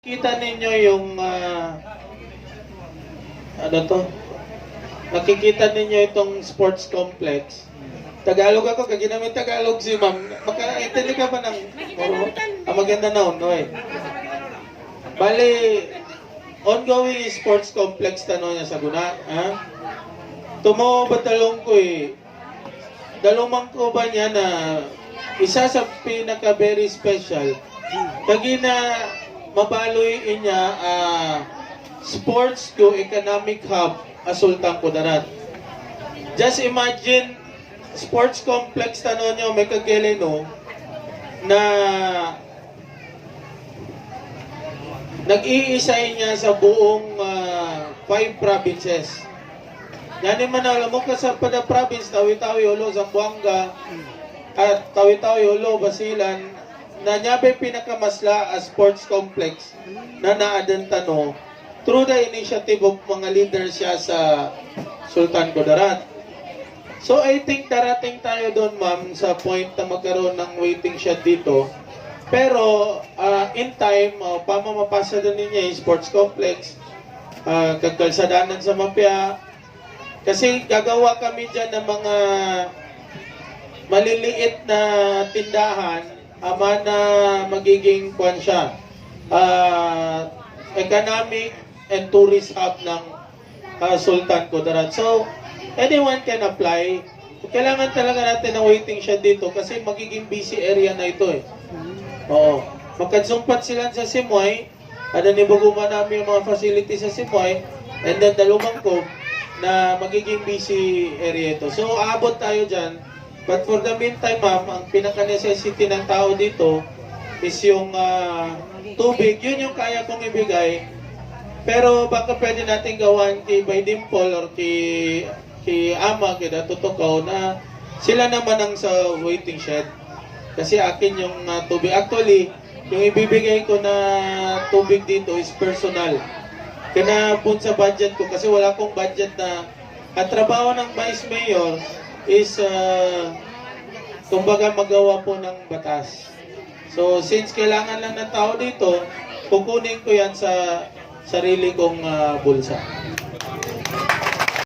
Kita ninyo yung ano to? Nakikita ninyo itong sports complex. Tagalog ako, kag ginamit Tagalog si ma'am. Makaintindi ka ba ng maganda na no eh. Bali, ongoing sports complex tanong niya sa guna. Ha? Tumo batalong ko eh. Dalawang ko ba niya na isa sa pinaka very special. Kagina mabaloy inya sports to economic hub Sultan Kudarat. Just imagine sports complex tanong nyo may kagilino na nag-iisay niya sa buong 5 provinces. Yan man alam mo ka sa pada province Tawi-Tawi, Olo, Zamboanga at Tawi-Tawi, Olo, Basilan na nyabe pinakamasla as sports complex na naadantano through the initiative of mga leaders siya sa Sultan Kudarat. So I think darating tayo doon ma'am sa point na magkaroon ng waiting shed dito. Pero in time, pamamapasa doon ninyo yung sports complex, kagkalsadanan sa Mapia. Kasi gagawa kami dyan ng mga maliliit na tindahan ama na magiging kwan siya economic and tourist hub ng Sultan Kudarat. So, anyone can apply. Kailangan talaga natin ng waiting shed dito kasi magiging busy area na ito eh. Oo. Magkadsumpat sila sa Simoy, nibuguma namin yung mga facilities sa Simoy, and then Dalumangkog na magiging busy area ito. So, aabot tayo dyan. But for the meantime, ma'am, ang pinaka-necessity ng tao dito is yung tubig. Yun yung kaya kong ibigay. Pero baka pwede natin gawan kay Bay Dimple or kay Ama, kay Dato Tukaw na sila naman ang sa waiting shed. Kasi akin yung tubig. Actually, yung ibibigay ko na tubig dito is personal. Kaya po sa budget ko kasi wala akong budget na at trabaho ng Vice Mayor is kumbaga magawa po ng batas. So since kailangan lang ng tao dito, kukunin ko yan sa sarili kong bulsa.